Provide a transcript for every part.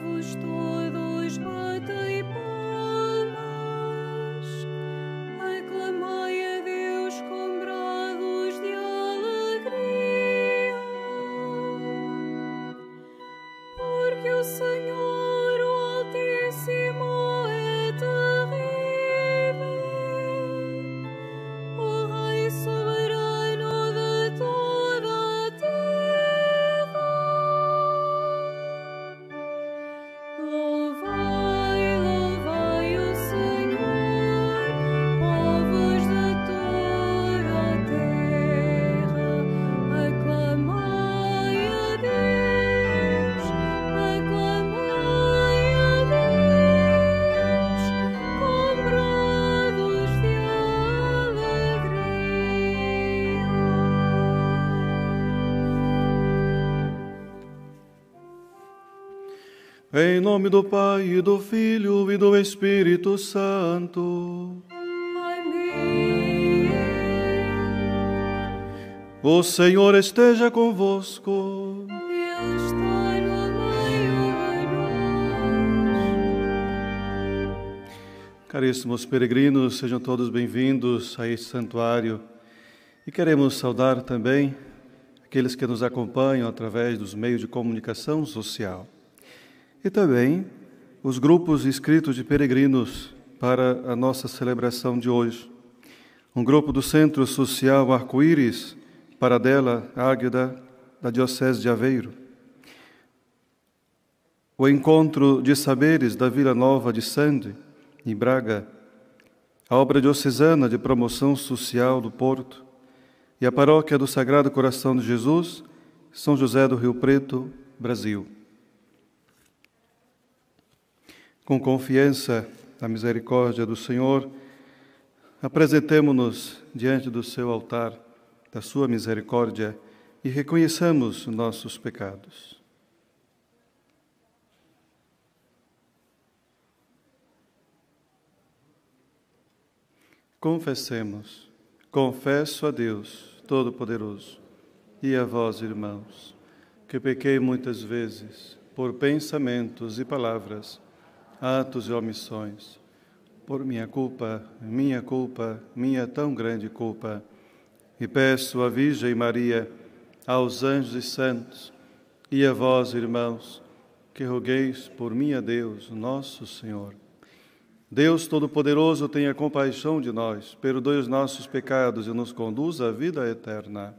povos todos batei palmas, aclamai a Deus com brados de alegria, porque o Senhor, o Altíssimo, é terrível, o Rei soberano de toda a terra. Louvai, louvai o Senhor, povos de toda a terra, aclamai a Deus com brados de alegria. Em nome do Pai, e do Filho, e do Espírito Santo. Amém. O Senhor esteja convosco. Ele está no meio de nós. Caríssimos peregrinos, sejam todos bem-vindos a este santuário. E queremos saudar também aqueles que nos acompanham através dos meios de comunicação social. E também os grupos inscritos de peregrinos para a nossa celebração de hoje. Um grupo do Centro Social Arco-Íris, Paradela, Águeda, da Diocese de Aveiro. O Encontro de Saberes da Vila Nova de Sande, em Braga. A Obra Diocesana de Promoção Social do Porto. E a Paróquia do Sagrado Coração de Jesus, São José do Rio Preto, Brasil. Com confiança na misericórdia do Senhor, apresentemo-nos diante do seu altar, da sua misericórdia, e reconheçamos nossos pecados. Confessemos. Confesso a Deus Todo-Poderoso e a vós, irmãos, que pequei muitas vezes por pensamentos e palavras, atos e omissões, por minha culpa, minha tão grande culpa. E peço à Virgem Maria, aos anjos e santos, e a vós, irmãos, que rogueis por mim a Deus, nosso Senhor. Deus Todo-Poderoso, tenha compaixão de nós, perdoe os nossos pecados e nos conduza à vida eterna.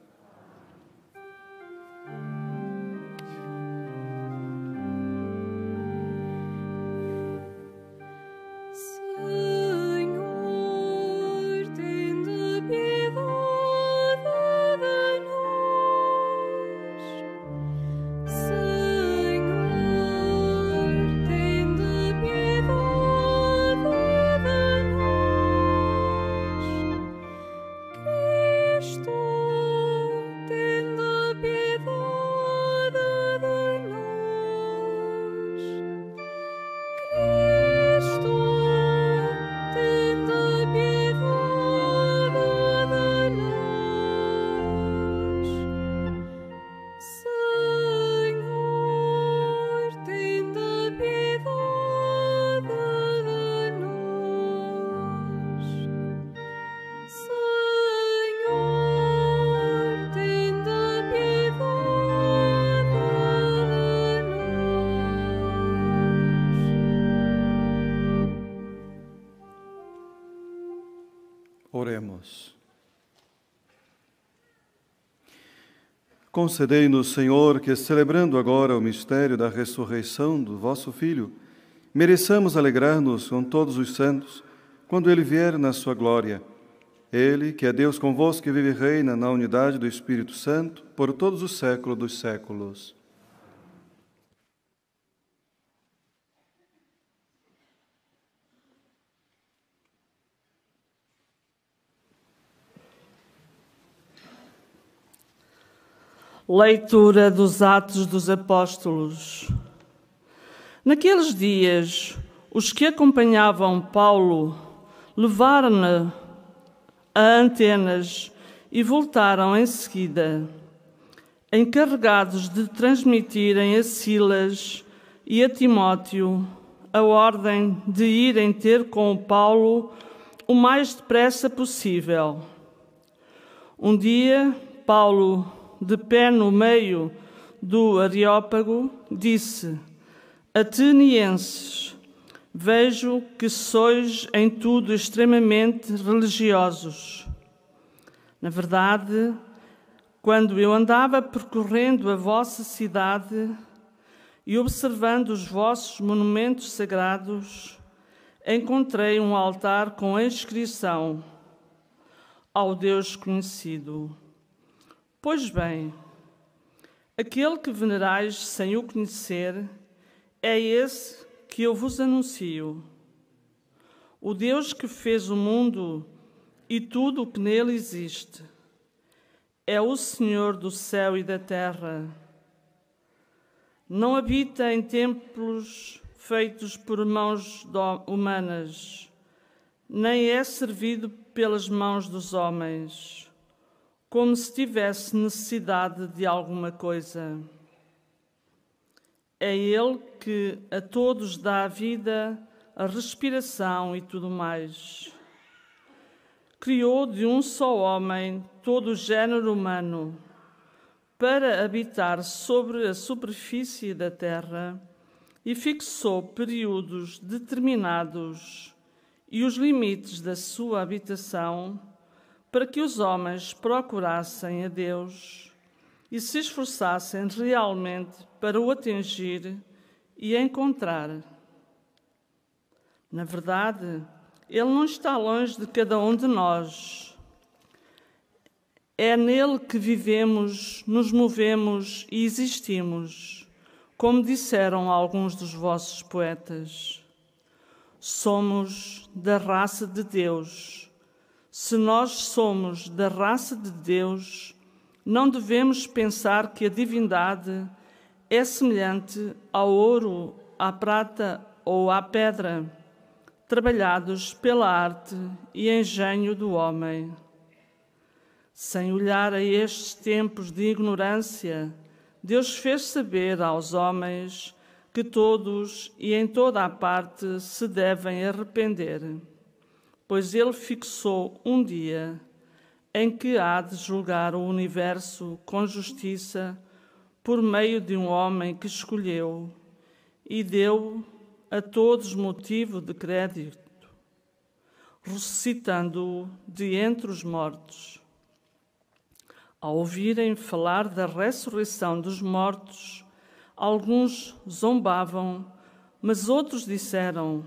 Oremos. Concedei-nos, Senhor, que, celebrando agora o mistério da ressurreição do vosso Filho, mereçamos alegrar-nos com todos os santos, quando Ele vier na sua glória. Ele, que é Deus convosco e vive e reina na unidade do Espírito Santo, por todos os séculos dos séculos. Leitura dos Atos dos Apóstolos. Naqueles dias, os que acompanhavam Paulo levaram-no a Atenas e voltaram em seguida, encarregados de transmitirem a Silas e a Timóteo a ordem de irem ter com Paulo o mais depressa possível. Um dia, Paulo, de pé no meio do Areópago, disse: Atenienses, vejo que sois em tudo extremamente religiosos. Na verdade, quando eu andava percorrendo a vossa cidade e observando os vossos monumentos sagrados, encontrei um altar com a inscrição: Ao Deus conhecido. Pois bem, aquele que venerais sem o conhecer é esse que eu vos anuncio. O Deus que fez o mundo e tudo o que nele existe é o Senhor do céu e da terra. Não habita em templos feitos por mãos humanas, nem é servido pelas mãos dos homens, como se tivesse necessidade de alguma coisa. É Ele que a todos dá a vida, a respiração e tudo mais. Criou de um só homem todo o género humano, para habitar sobre a superfície da terra, e fixou períodos determinados e os limites da sua habitação para que os homens procurassem a Deus e se esforçassem realmente para o atingir e encontrar. Na verdade, Ele não está longe de cada um de nós. É nele que vivemos, nos movemos e existimos, como disseram alguns dos vossos poetas. Somos da raça de Deus. Se nós somos da raça de Deus, não devemos pensar que a divindade é semelhante ao ouro, à prata ou à pedra, trabalhados pela arte e engenho do homem. Sem olhar a estes tempos de ignorância, Deus fez saber aos homens que todos e em toda a parte se devem arrepender, pois Ele fixou um dia em que há de julgar o universo com justiça por meio de um homem que escolheu e deu a todos motivo de crédito, ressuscitando-o de entre os mortos. Ao ouvirem falar da ressurreição dos mortos, alguns zombavam, mas outros disseram: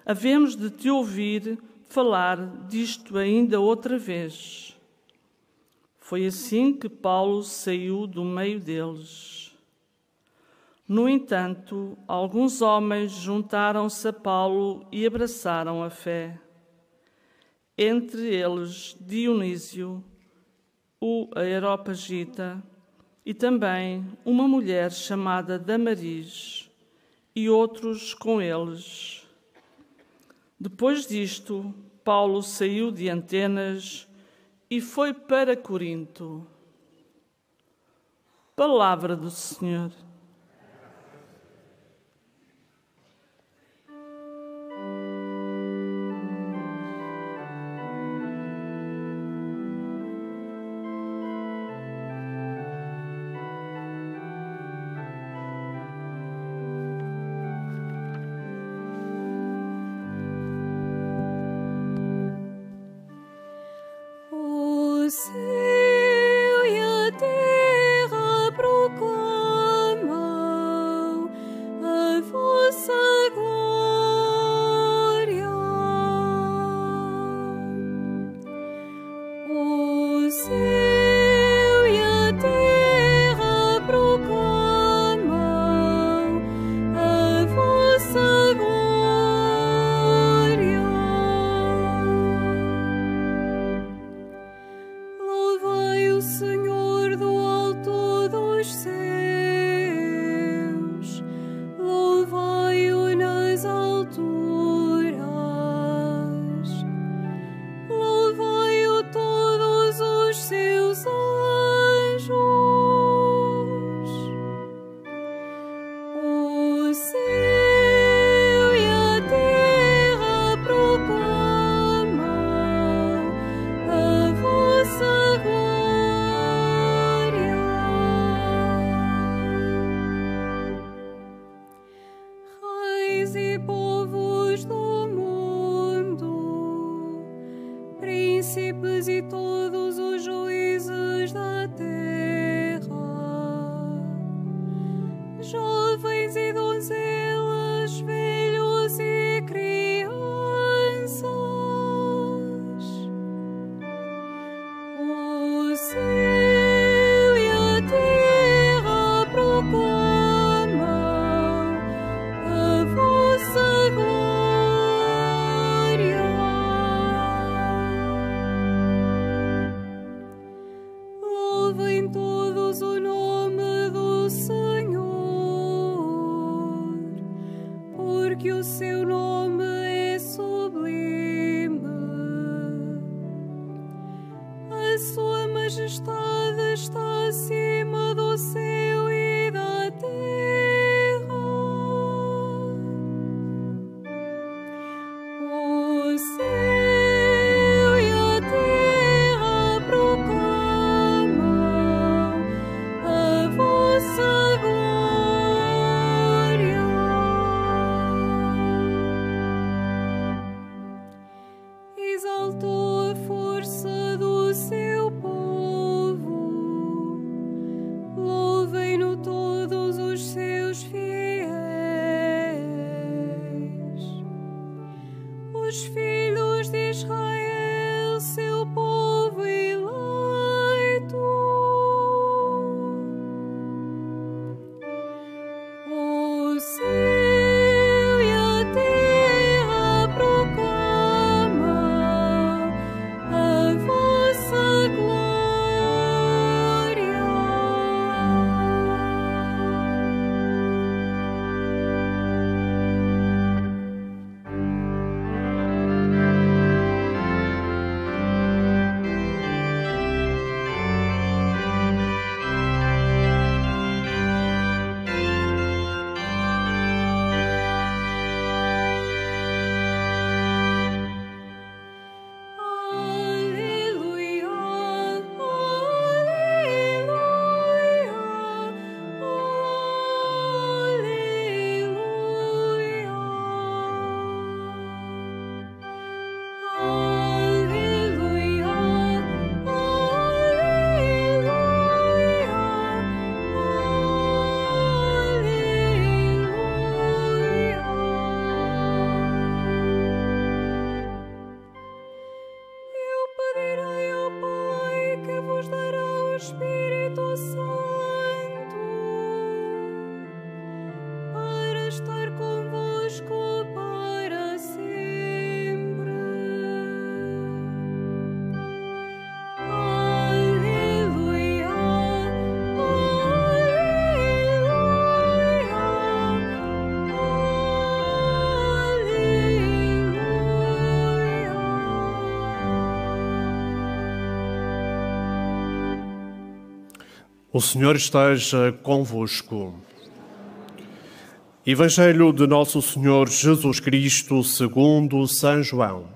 havemos de te ouvir falar disto ainda outra vez. Foi assim que Paulo saiu do meio deles. No entanto, alguns homens juntaram-se a Paulo e abraçaram a fé. Entre eles Dionísio, o Areopagita, e também uma mulher chamada Damaris, e outros com eles. Depois disto, Paulo saiu de Atenas e foi para Corinto. Palavra do Senhor. O céu e a terra proclamam O Senhor esteja convosco. Evangelho de Nosso Senhor Jesus Cristo segundo São João.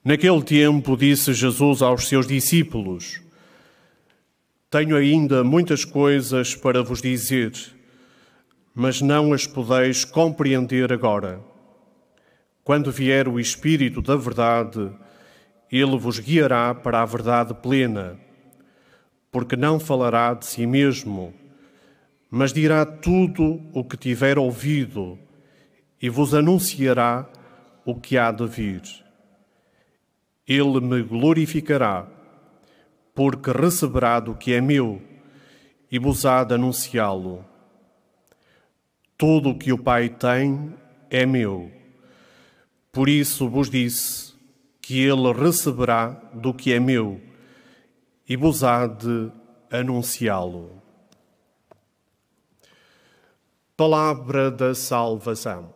Naquele tempo disse Jesus aos seus discípulos: Tenho ainda muitas coisas para vos dizer, mas não as podeis compreender agora. Quando vier o Espírito da verdade, ele vos guiará para a verdade plena, porque não falará de si mesmo, mas dirá tudo o que tiver ouvido e vos anunciará o que há de vir. Ele me glorificará, porque receberá do que é meu e vos há de anunciá-lo. Tudo o que o Pai tem é meu. Por isso vos disse que ele receberá do que é meu e vos há de anunciá-lo. Palavra da salvação.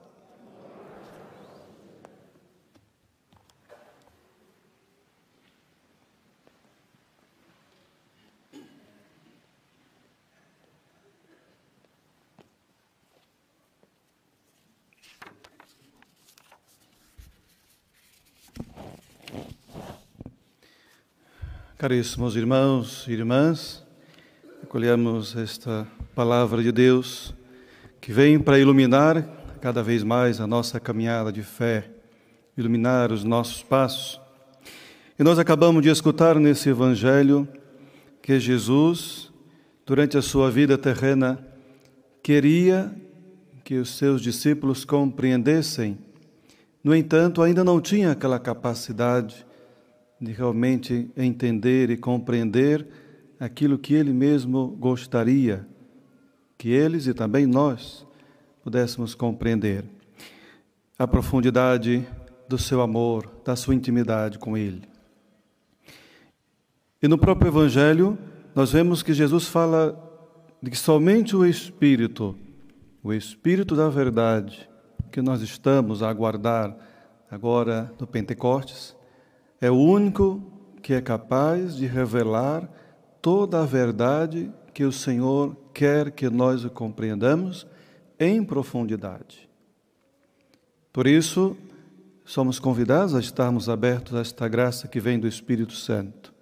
Caríssimos irmãos e irmãs, acolhemos esta palavra de Deus que vem para iluminar cada vez mais a nossa caminhada de fé, iluminar os nossos passos. E nós acabamos de escutar nesse Evangelho que Jesus, durante a sua vida terrena, queria que os seus discípulos compreendessem. No entanto, ainda não tinha aquela capacidade de realmente entender e compreender aquilo que ele mesmo gostaria que eles e também nós pudéssemos compreender. A profundidade do seu amor, da sua intimidade com ele. E no próprio Evangelho, nós vemos que Jesus fala de que somente o Espírito da verdade, que nós estamos a aguardar agora no Pentecostes, é o único que é capaz de revelar toda a verdade que o Senhor quer que nós compreendamos em profundidade. Por isso, somos convidados a estarmos abertos a esta graça que vem do Espírito Santo.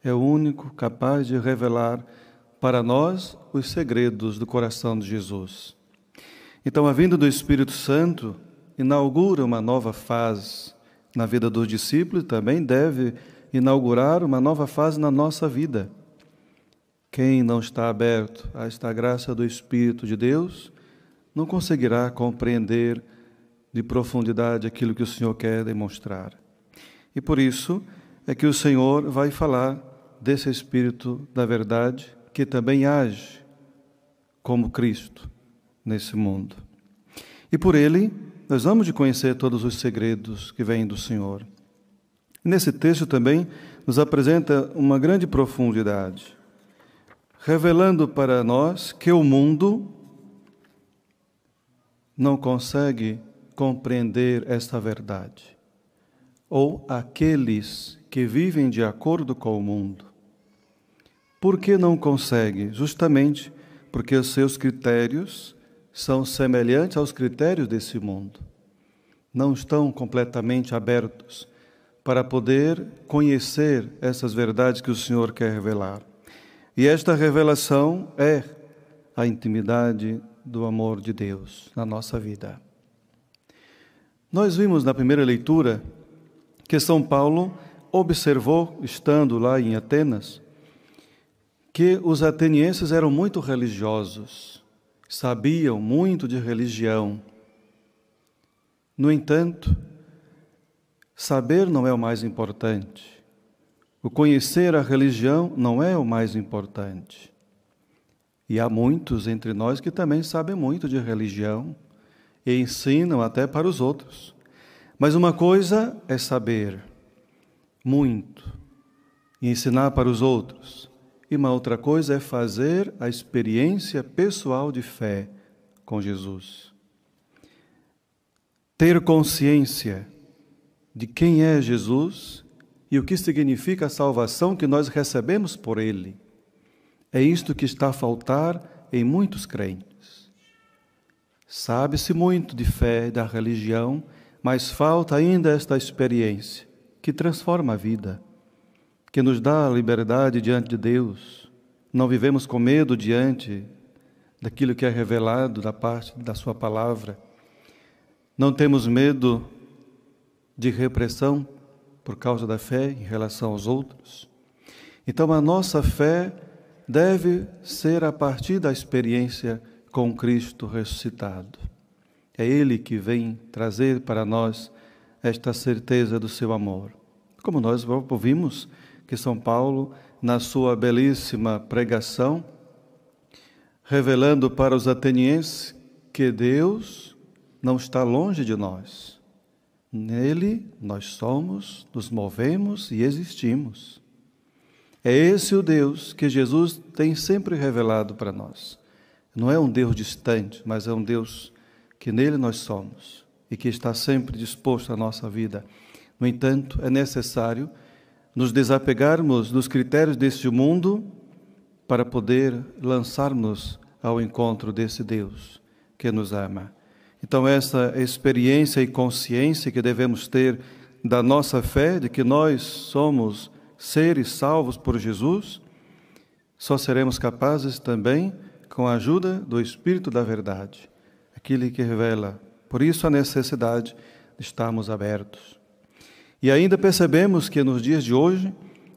É o único capaz de revelar para nós os segredos do coração de Jesus. Então, a vinda do Espírito Santo inaugura uma nova fase na vida dos discípulos, também deve inaugurar uma nova fase na nossa vida. Quem não está aberto a esta graça do Espírito de Deus não conseguirá compreender de profundidade aquilo que o Senhor quer demonstrar. E por isso é que o Senhor vai falar desse Espírito da verdade que também age como Cristo nesse mundo. E por ele nós vamos de conhecer todos os segredos que vêm do Senhor. Nesse texto também nos apresenta uma grande profundidade, revelando para nós que o mundo não consegue compreender esta verdade, ou aqueles que vivem de acordo com o mundo. Por que não consegue? Justamente porque os seus critérios são semelhantes aos critérios desse mundo. Não estão completamente abertos para poder conhecer essas verdades que o Senhor quer revelar. E esta revelação é a intimidade do amor de Deus na nossa vida. Nós vimos na primeira leitura que São Paulo observou, estando lá em Atenas, que os atenienses eram muito religiosos, sabiam muito de religião. No entanto, saber não é o mais importante. O conhecer a religião não é o mais importante. E há muitos entre nós que também sabem muito de religião e ensinam até para os outros. Mas uma coisa é saber muito e ensinar para os outros. E uma outra coisa é fazer a experiência pessoal de fé com Jesus. Ter consciência de quem é Jesus e o que significa a salvação que nós recebemos por Ele. É isto que está a faltar em muitos crentes. Sabe-se muito de fé, da religião, mas falta ainda esta experiência que transforma a vida, que nos dá a liberdade diante de Deus. Não vivemos com medo diante daquilo que é revelado da parte da sua palavra. Não temos medo de repressão por causa da fé em relação aos outros. Então a nossa fé deve ser a partir da experiência com Cristo ressuscitado. É Ele que vem trazer para nós esta certeza do seu amor. Como nós ouvimos que São Paulo, na sua belíssima pregação, revelando para os atenienses que Deus não está longe de nós. Nele nós somos, nos movemos e existimos. É esse o Deus que Jesus tem sempre revelado para nós. Não é um Deus distante, mas é um Deus que nele nós somos e que está sempre disposto à nossa vida. No entanto, é necessário nos desapegarmos dos critérios deste mundo para poder lançar-nos ao encontro desse Deus que nos ama. Então, essa experiência e consciência que devemos ter da nossa fé, de que nós somos seres salvos por Jesus, só seremos capazes também com a ajuda do Espírito da Verdade, aquele que revela. Por isso, a necessidade de estarmos abertos. E ainda percebemos que nos dias de hoje,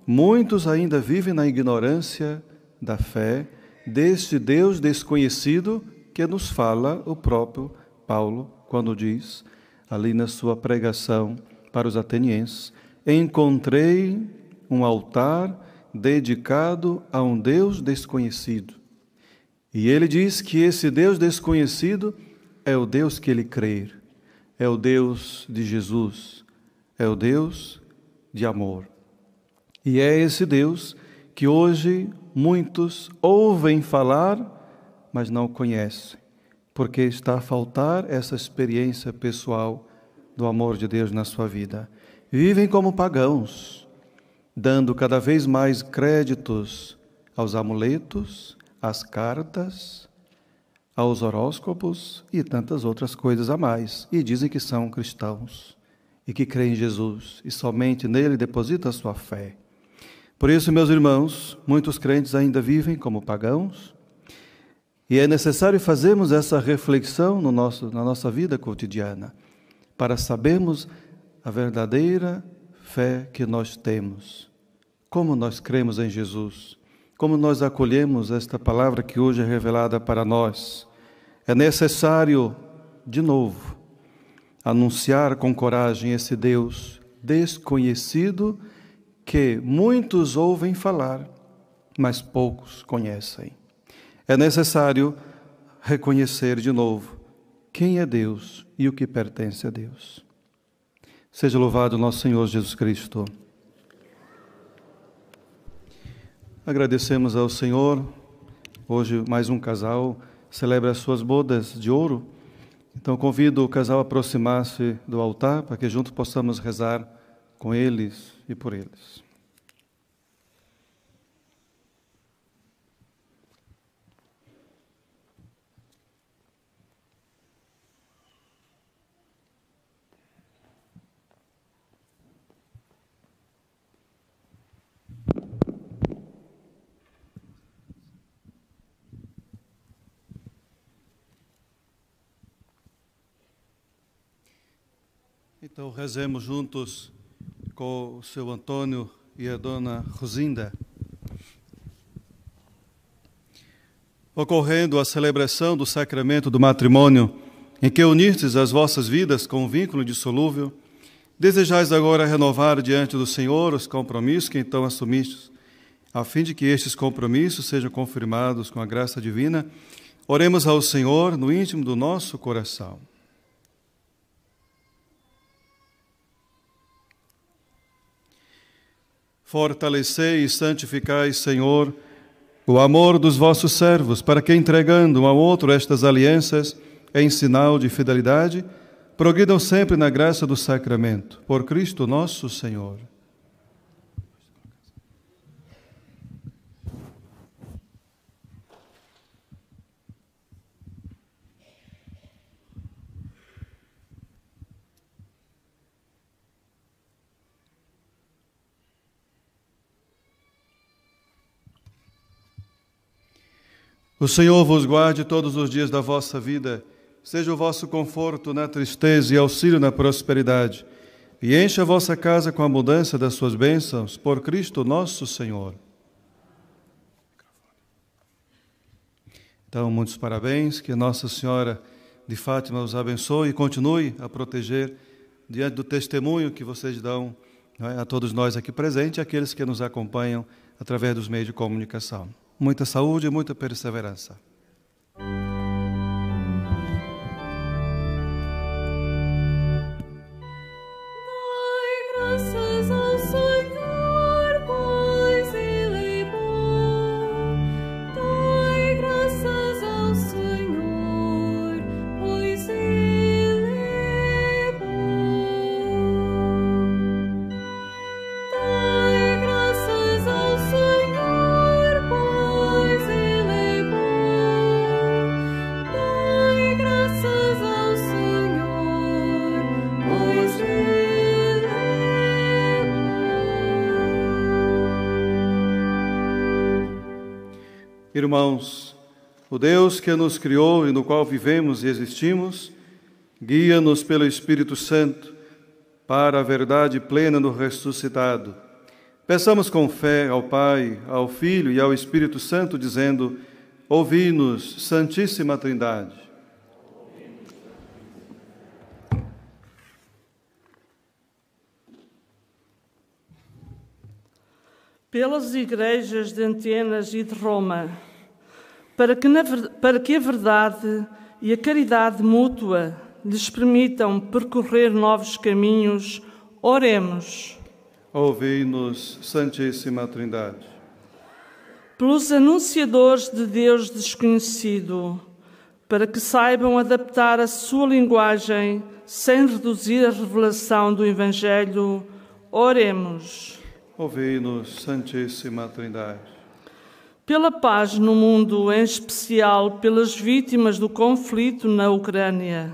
muitos ainda vivem na ignorância da fé deste Deus desconhecido que nos fala o próprio Paulo, quando diz, ali na sua pregação para os atenienses, encontrei um altar dedicado a um Deus desconhecido. E ele diz que esse Deus desconhecido é o Deus que ele crê, é o Deus de Jesus, é o Deus de amor. E é esse Deus que hoje muitos ouvem falar, mas não conhecem, porque está a faltar essa experiência pessoal do amor de Deus na sua vida. Vivem como pagãos, dando cada vez mais créditos aos amuletos, às cartas, aos horóscopos e tantas outras coisas a mais. E dizem que são cristãos e que creem em Jesus e somente nele depositam a sua fé. Por isso, meus irmãos, muitos crentes ainda vivem como pagãos e é necessário fazermos essa reflexão na nossa vida cotidiana para sabermos a verdadeira fé que nós temos, como nós cremos em Jesus, como nós acolhemos esta palavra que hoje é revelada para nós. É necessário, de novo, anunciar com coragem esse Deus desconhecido que muitos ouvem falar, mas poucos conhecem. É necessário reconhecer de novo quem é Deus e o que pertence a Deus. Seja louvado nosso Senhor Jesus Cristo. Agradecemos ao Senhor. Hoje mais um casal celebra as suas bodas de ouro. Então convido o casal a aproximar-se do altar para que juntos possamos rezar com eles e por eles. Então, rezemos juntos com o seu Antônio e a dona Rosinda. Ocorrendo a celebração do sacramento do matrimônio, em que unistes as vossas vidas com um vínculo indissolúvel, desejais agora renovar diante do Senhor os compromissos que então assumistes, a fim de que estes compromissos sejam confirmados com a graça divina. Oremos ao Senhor no íntimo do nosso coração. Fortalecei e santificai, Senhor, o amor dos vossos servos, para que, entregando um ao outro estas alianças em sinal de fidelidade, progridam sempre na graça do sacramento. Por Cristo nosso Senhor. O Senhor vos guarde todos os dias da vossa vida, seja o vosso conforto na tristeza e auxílio na prosperidade, e encha a vossa casa com a abundância das suas bênçãos, por Cristo nosso Senhor. Então, muitos parabéns, que Nossa Senhora de Fátima os abençoe e continue a proteger diante do testemunho que vocês dão, né, a todos nós aqui presentes e aqueles que nos acompanham através dos meios de comunicação. Muita saúde e muita perseverança. Graças ao Senhor, pois Ele é bom. Dai graças ao Senhor, pois Ele é bom. Dai graças ao Senhor, pois Ele é bom. Dai graças ao Senhor, pois Ele é bom. Irmãos, o Deus que nos criou e no qual vivemos e existimos, guia-nos pelo Espírito Santo para a verdade plena do ressuscitado. Peçamos com fé ao Pai, ao Filho e ao Espírito Santo, dizendo: ouvi-nos, Santíssima Trindade. Pelas igrejas de Atenas e de Roma, para que a verdade e a caridade mútua lhes permitam percorrer novos caminhos, oremos. Ouvi-nos, Santíssima Trindade. Pelos anunciadores de Deus desconhecido, para que saibam adaptar a sua linguagem sem reduzir a revelação do Evangelho, oremos. Ouvi-nos, Santíssima Trindade. Pela paz no mundo, em especial pelas vítimas do conflito na Ucrânia,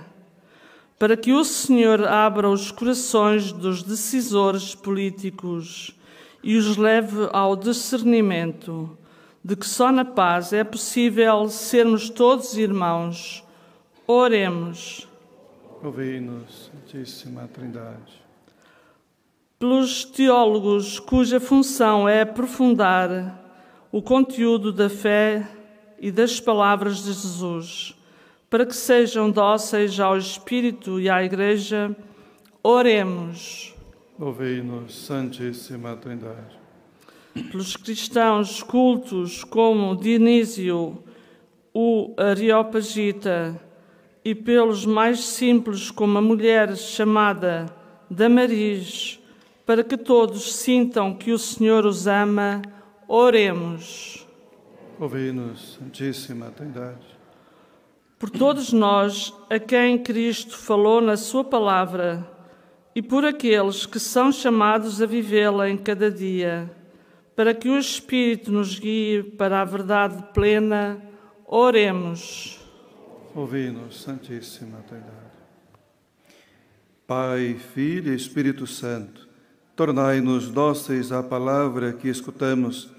para que o Senhor abra os corações dos decisores políticos e os leve ao discernimento de que só na paz é possível sermos todos irmãos. Oremos. Ouvi-nos, Santíssima Trindade. Pelos teólogos cuja função é aprofundar o conteúdo da fé e das palavras de Jesus, para que sejam dóceis ao Espírito e à Igreja, oremos. Ouvi-nos, Santíssima Trindade. Pelos cristãos cultos como Dionísio, o Areopagita, e pelos mais simples como a mulher chamada Damaris, para que todos sintam que o Senhor os ama, oremos. Ouvi-nos, Santíssima Trindade. Por todos nós, a quem Cristo falou na sua palavra, e por aqueles que são chamados a vivê-la em cada dia, para que o Espírito nos guie para a verdade plena, oremos. Ouvi-nos, Santíssima Trindade. Pai, Filho e Espírito Santo, tornai-nos dóceis à palavra que escutamos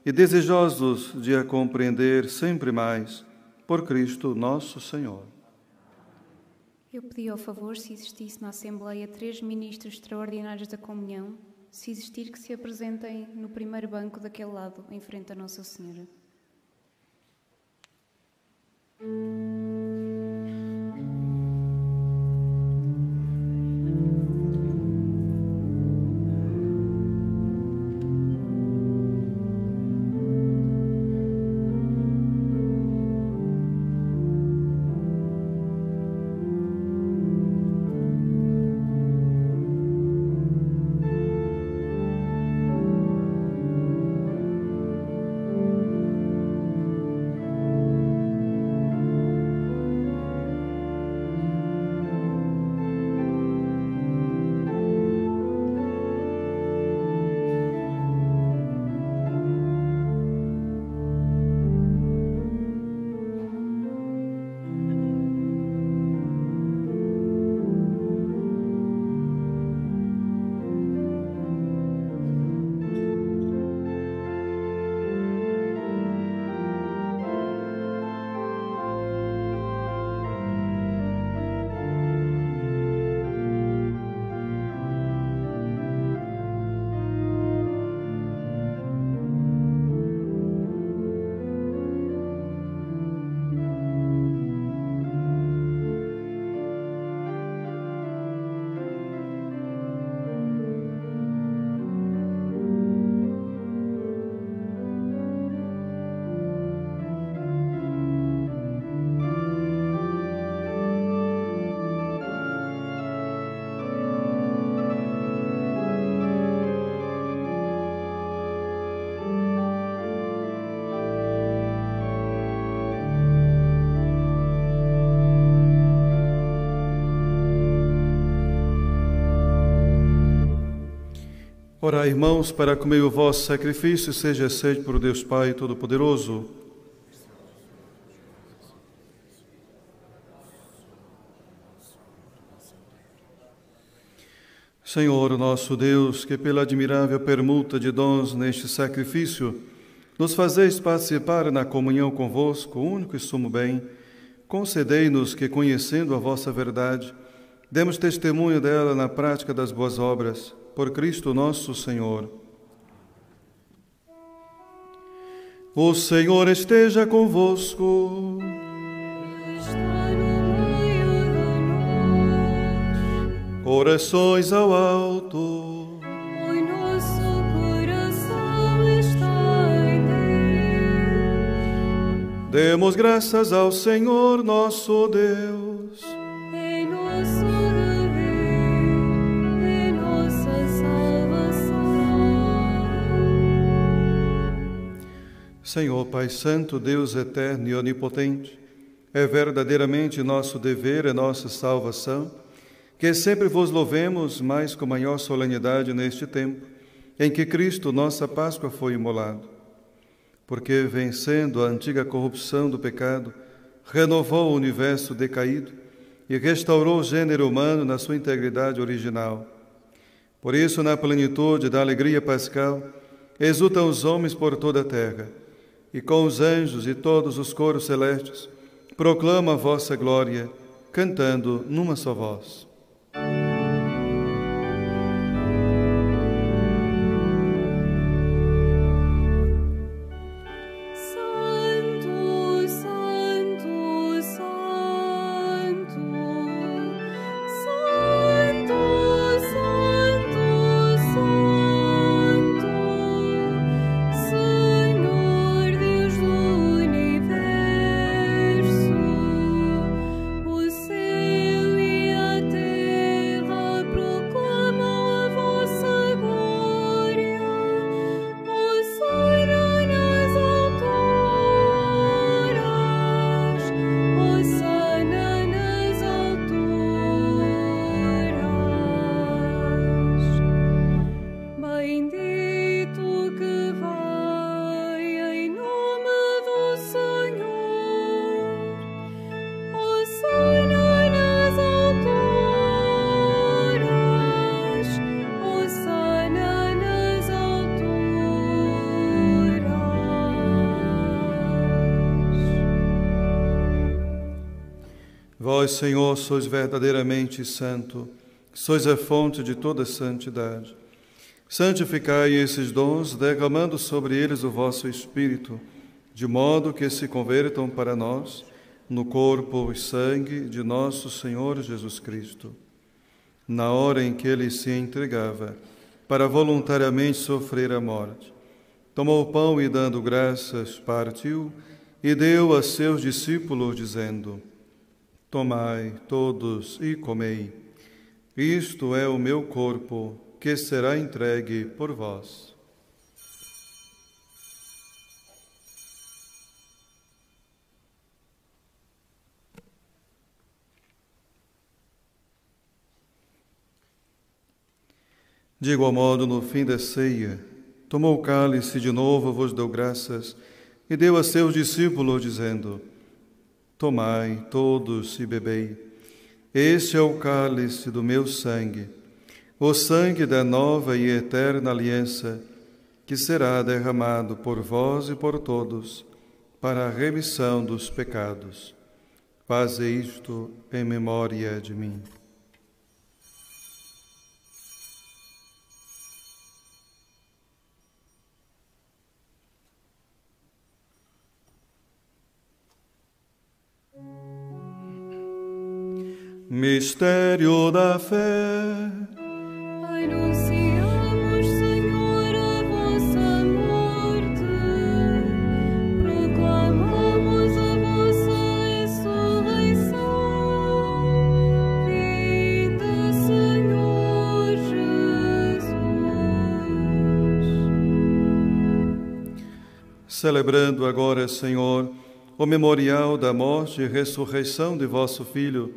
e desejosos de a compreender sempre mais, por Cristo nosso Senhor. Eu pedi ao favor, se existisse na Assembleia 3 ministros extraordinários da comunhão, se existir, que se apresentem no primeiro banco daquele lado, em frente a Nossa Senhora. Ora, irmãos, para comer o vosso sacrifício seja aceito por Deus Pai Todo-Poderoso. Senhor, nosso Deus, que pela admirável permuta de dons neste sacrifício, nos fazeis participar na comunhão convosco, único e sumo bem, concedei-nos que, conhecendo a vossa verdade, demos testemunho dela na prática das boas obras, por Cristo nosso Senhor. O Senhor esteja convosco. Está no meio de nós. Orações ao alto. O nosso coração está em Deus. Demos graças ao Senhor nosso Deus. É nosso dever, é nossa salvação. Senhor Pai Santo, Deus eterno e onipotente, é verdadeiramente nosso dever, é nossa salvação, que sempre vos louvemos mais com maior solenidade neste tempo, em que Cristo, nossa Páscoa, foi imolado. Porque, vencendo a antiga corrupção do pecado, renovou o universo decaído e restaurou o gênero humano na sua integridade original. Por isso, na plenitude da alegria pascal, exultam os homens por toda a terra, e com os anjos e todos os coros celestes, proclamam a vossa glória, cantando numa só voz. Santo, Santo, Santo, Santo, Santo, Santo, Senhor Deus do universo, o céu e a terra proclamam a vossa glória. Hosana nas alturas, Hosana nas alturas. Bendito que vai em nome do Senhor. Hosana nas alturas, Hosana nas alturas. Vós, Senhor, sois verdadeiramente santo, sois a fonte de toda santidade. Santificai esses dons, derramando sobre eles o vosso Espírito, de modo que se convertam para nós no corpo e sangue de nosso Senhor Jesus Cristo. Na hora em que ele se entregava para voluntariamente sofrer a morte, tomou o pão e, dando graças, partiu e deu a seus discípulos, dizendo: Tomai todos e comei. Isto é o meu corpo, que será entregue por vós. De igual modo, no fim da ceia, tomou o cálice, de novo vos deu graças, e deu a seus discípulos, dizendo: Tomai todos e bebei. Este é o cálice do meu sangue, o sangue da nova e eterna aliança, que será derramado por vós e por todos, para a remissão dos pecados. Fazei isto em memória de mim. Mistério da fé. Anunciamos, Senhor, a vossa morte, proclamamos a vossa ressurreição. Vinde, Senhor Jesus. Celebrando agora, Senhor, o memorial da morte e ressurreição de vosso Filho,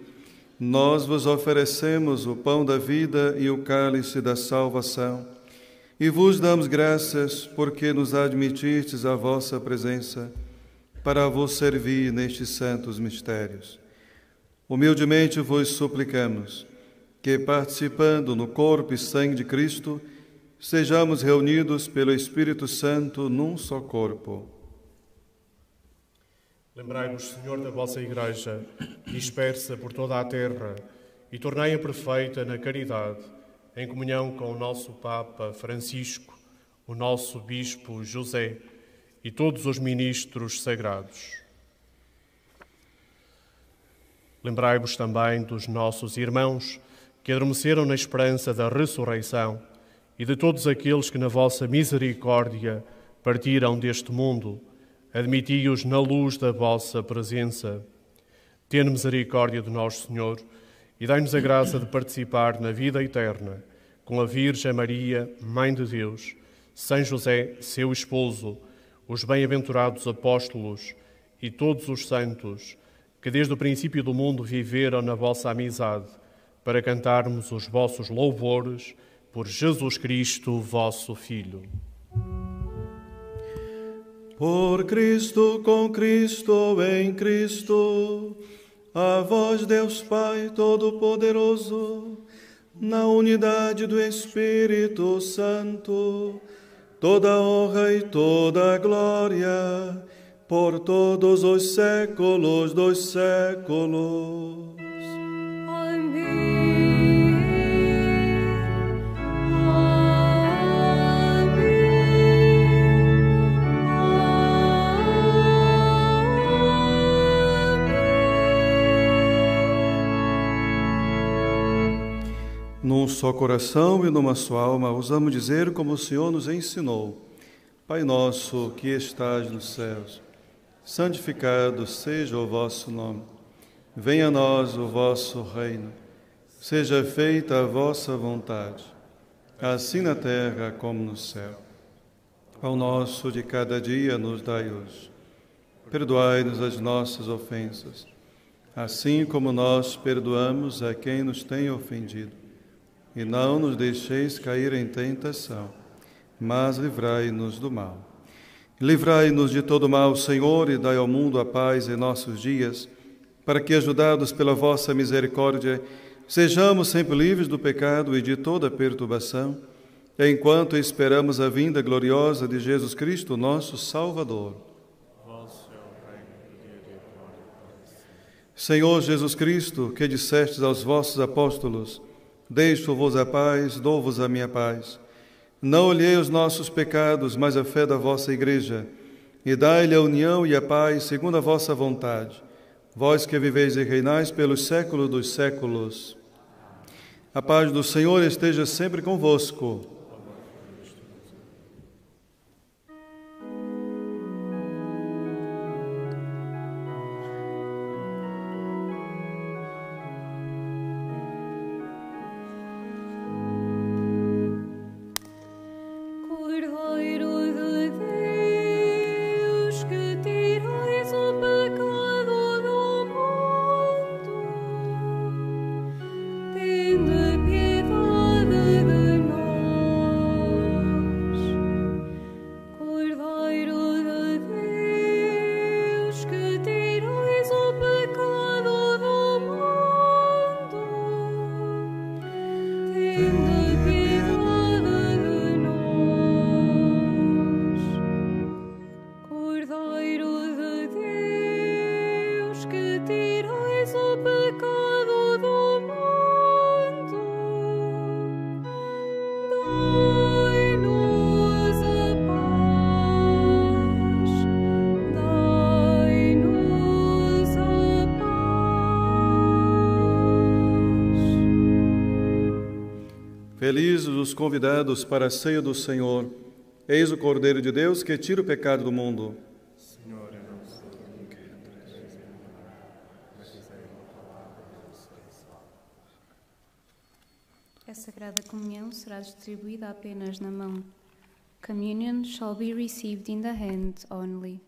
nós vos oferecemos o pão da vida e o cálice da salvação, E vos damos graças porque nos admitistes à vossa presença para vos servir nestes santos mistérios. Humildemente vos suplicamos que, participando no corpo e sangue de Cristo, sejamos reunidos pelo Espírito Santo num só corpo. Lembrai-vos, Senhor, da vossa Igreja, dispersa por toda a terra, e tornai-a perfeita na caridade, em comunhão com o nosso Papa Francisco, o nosso Bispo José e todos os ministros sagrados. Lembrai-vos também dos nossos irmãos que adormeceram na esperança da ressurreição e de todos aqueles que na vossa misericórdia partiram deste mundo. Admiti-os na luz da vossa presença. Tende misericórdia de nós, Senhor, e dai-nos a graça de participar na vida eterna com a Virgem Maria, Mãe de Deus, São José, seu esposo, os bem-aventurados apóstolos e todos os santos que desde o princípio do mundo viveram na vossa amizade, para cantarmos os vossos louvores por Jesus Cristo, vosso Filho. Por Cristo, com Cristo, em Cristo, a vós, Deus Pai Todo-Poderoso, na unidade do Espírito Santo, toda honra e toda glória, por todos os séculos dos séculos. Num só coração e numa só alma, ousamos dizer como o Senhor nos ensinou: Pai nosso que estás nos céus, santificado seja o vosso nome. Venha a nós o vosso reino. Seja feita a vossa vontade, assim na terra como no céu. Pão nosso de cada dia nos dai hoje. Perdoai-nos as nossas ofensas, assim como nós perdoamos a quem nos tem ofendido. E não nos deixeis cair em tentação, mas livrai-nos do mal. Livrai-nos de todo mal, Senhor, e dai ao mundo a paz em nossos dias, para que, ajudados pela vossa misericórdia, sejamos sempre livres do pecado e de toda perturbação, enquanto esperamos a vinda gloriosa de Jesus Cristo, nosso Salvador. Senhor Jesus Cristo, que dissestes aos vossos apóstolos: deixo-vos a paz, dou-vos a minha paz. Não olhei os nossos pecados, mas a fé da vossa Igreja, e dai-lhe a união e a paz segundo a vossa vontade. Vós que viveis e reinais pelos séculos dos séculos. A paz do Senhor esteja sempre convosco. Felizes os convidados para a ceia do Senhor. Eis o Cordeiro de Deus que tira o pecado do mundo. Senhor, eu não sei o que A Sagrada Comunhão será distribuída apenas na mão. Communion shall be received in the hand only.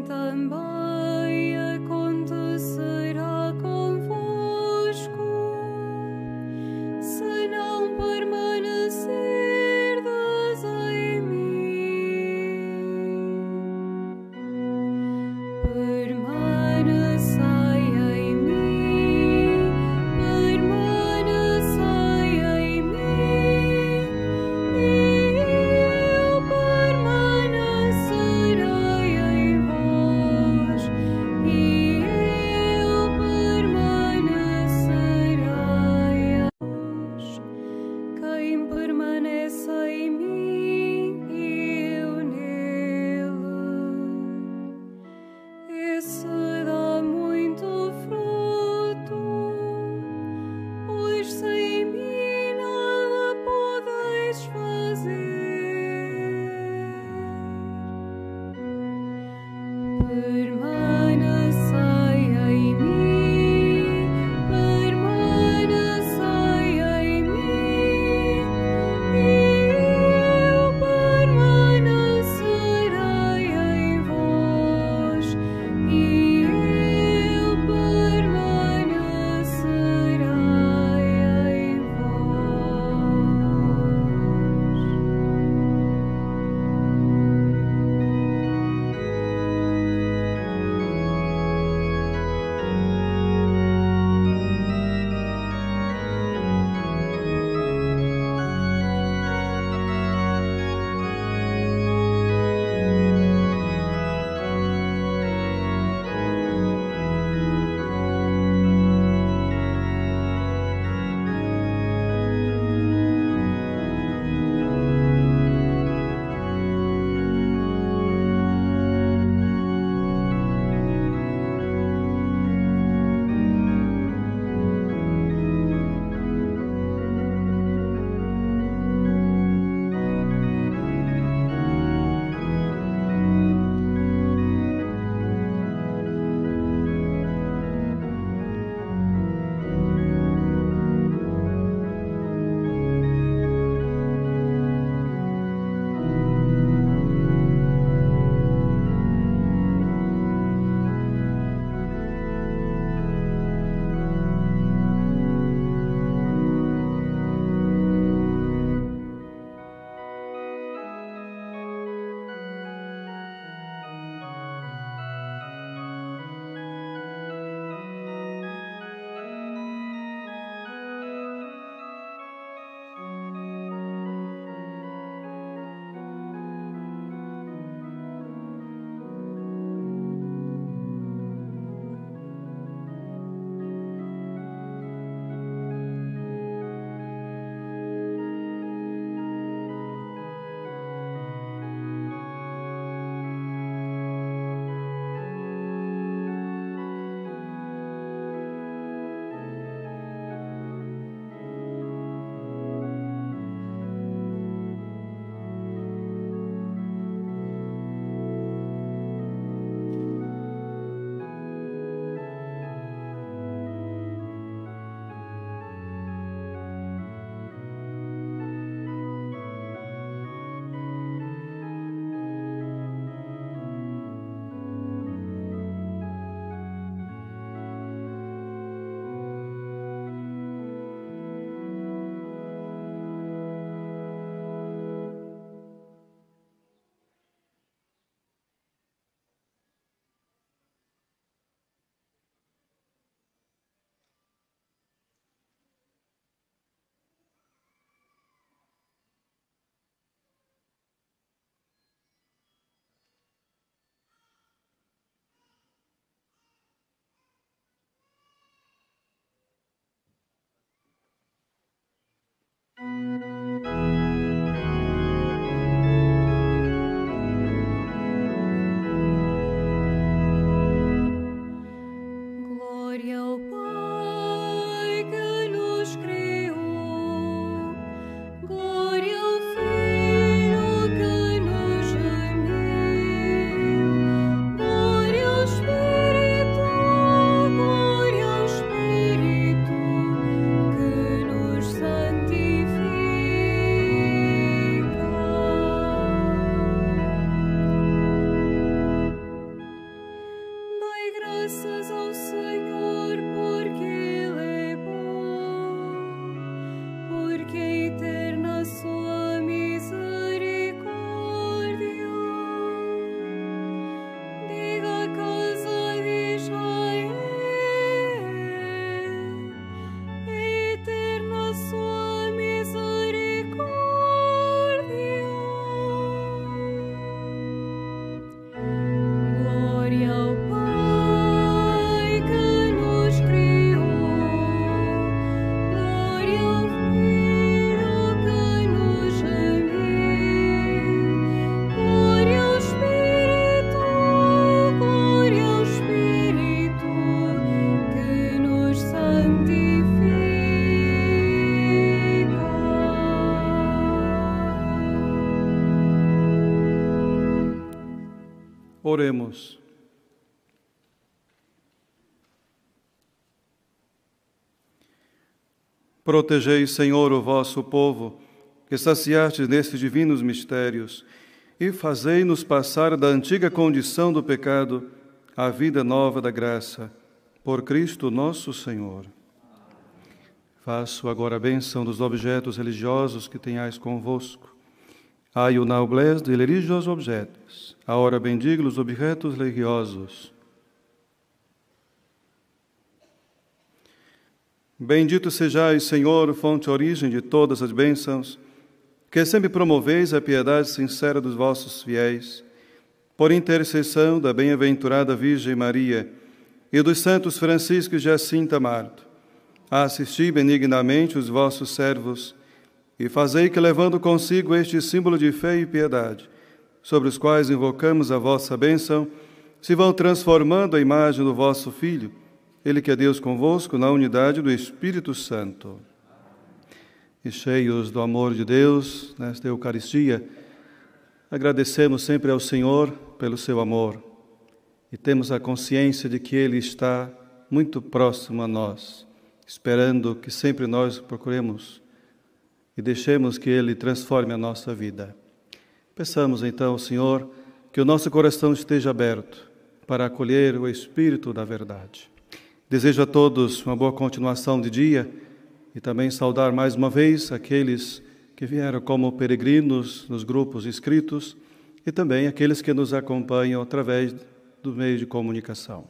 também acontecerá convosco, se não permanecerdes em mim. Permanecei em mim, permanecei em mim, e eu permanecerei em vós, e eu permanecerei em vós. Quem permanece em mim e eu nele, esse dá muito fruto, pois sem mim nada podeis fazer. Permanecei em mim, permanecei em mim, e eu permanecerei em vós, e graças ao Senhor, porque Ele é bom, porque é eterna a sua misericórdia. Diga a casa de Israel, é eterna a sua misericórdia. Glória ao Pai que nos criou, glória ao Filho que nos amou, glória ao Espírito que nos santifica. Oremos. Protegei, Senhor, o vosso povo, que saciastes nestes divinos mistérios, e fazei-nos passar da antiga condição do pecado à vida nova da graça, por Cristo nosso Senhor. Faço agora a bênção dos objetos religiosos que tenhais convosco. Ai, o noblesse de religiosos objetos, agora bendigo os objetos religiosos. Bendito sejais, Senhor, fonte e origem de todas as bênçãos, que sempre promoveis a piedade sincera dos vossos fiéis, por intercessão da bem-aventurada Virgem Maria e dos santos Francisco e Jacinta Marto. Assisti benignamente os vossos servos e fazei que, levando consigo este símbolo de fé e piedade, sobre os quais invocamos a vossa bênção, se vão transformando a imagem do vosso Filho, Ele que é Deus convosco, na unidade do Espírito Santo. E cheios do amor de Deus, nesta Eucaristia, agradecemos sempre ao Senhor pelo seu amor e temos a consciência de que Ele está muito próximo a nós, esperando que sempre nós procuremos e deixemos que Ele transforme a nossa vida. Peçamos então ao Senhor que o nosso coração esteja aberto para acolher o Espírito da verdade. Desejo a todos uma boa continuação de dia e também saudar mais uma vez aqueles que vieram como peregrinos nos grupos inscritos e também aqueles que nos acompanham através do meio de comunicação.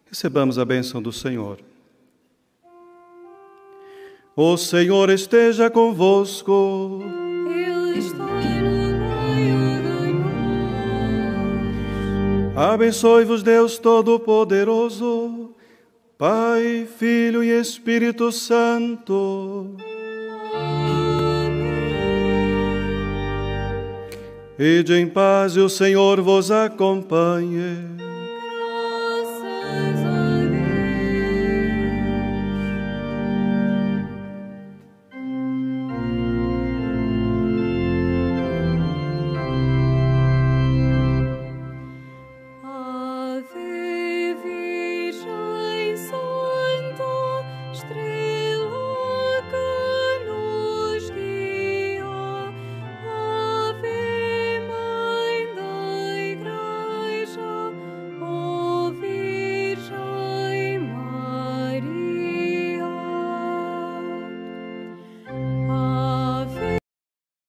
Recebamos a bênção do Senhor. O Senhor esteja convosco. Ele está no meio de nós. Abençoe-vos Deus Todo-Poderoso, Pai, Filho e Espírito Santo. Amém. Ide em paz e o Senhor vos acompanhe.